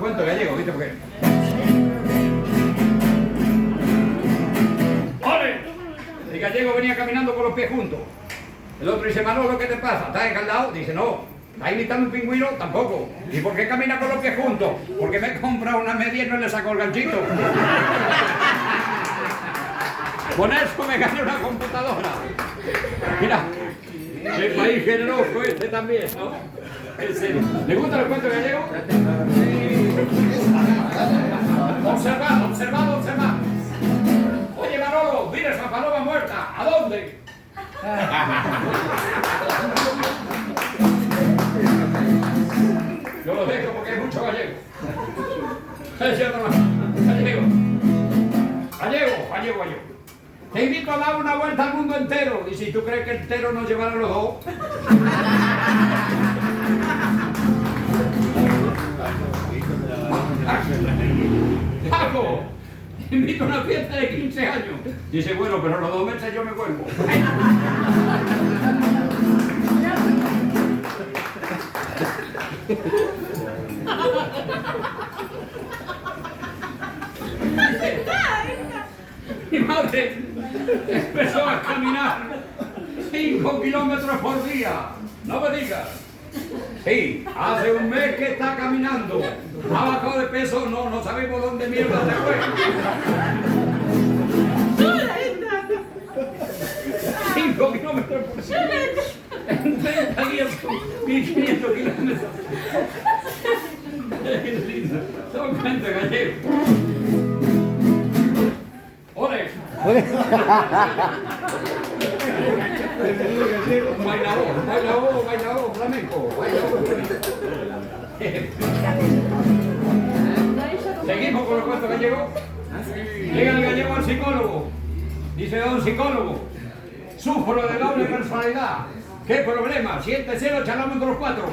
cuentos gallegos, ¿viste? Porque... ¡Ole! El gallego venía caminando con los pies juntos. El otro dice, Manolo, ¿qué te pasa? ¿Estás escaldado? Dice, no. ¿Estás imitando un pingüino? Tampoco. ¿Y por qué camina con los pies juntos? Porque me he comprado una media y no le saco el ganchito. Con eso me gané una computadora. Mira, el país generoso este también, ¿no? En serio. ¿Le gustan los cuentos gallegos? Observad, observad, observad. Oye, Manolo, mira esa paloma muerta. ¿A dónde? Yo lo dejo porque hay mucho gallego. Gallego. Te invito a dar una vuelta al mundo entero. Y si tú crees que entero nos llevará los dos. Paco, te invito a una fiesta de 15 años. Dice, bueno, pero los 2 meses yo me vuelvo. Mi madre empezó a caminar 5 kilómetros por día. No me digas. Sí, hace un mes que está caminando. ¿Ha bajado de peso? No, no sabemos dónde mierda se fue. 5 kilómetros por día. En 30 días, 1500 kilómetros. Es lindo. Son cuentos gallegos. ¡Ole! Bailador, flamenco. Seguimos con los cuentos gallegos. Llega el gallego al psicólogo. Dice, don psicólogo, sufro de doble personalidad. ¿Qué problema? Siéntese, lo charlamos entre los 4.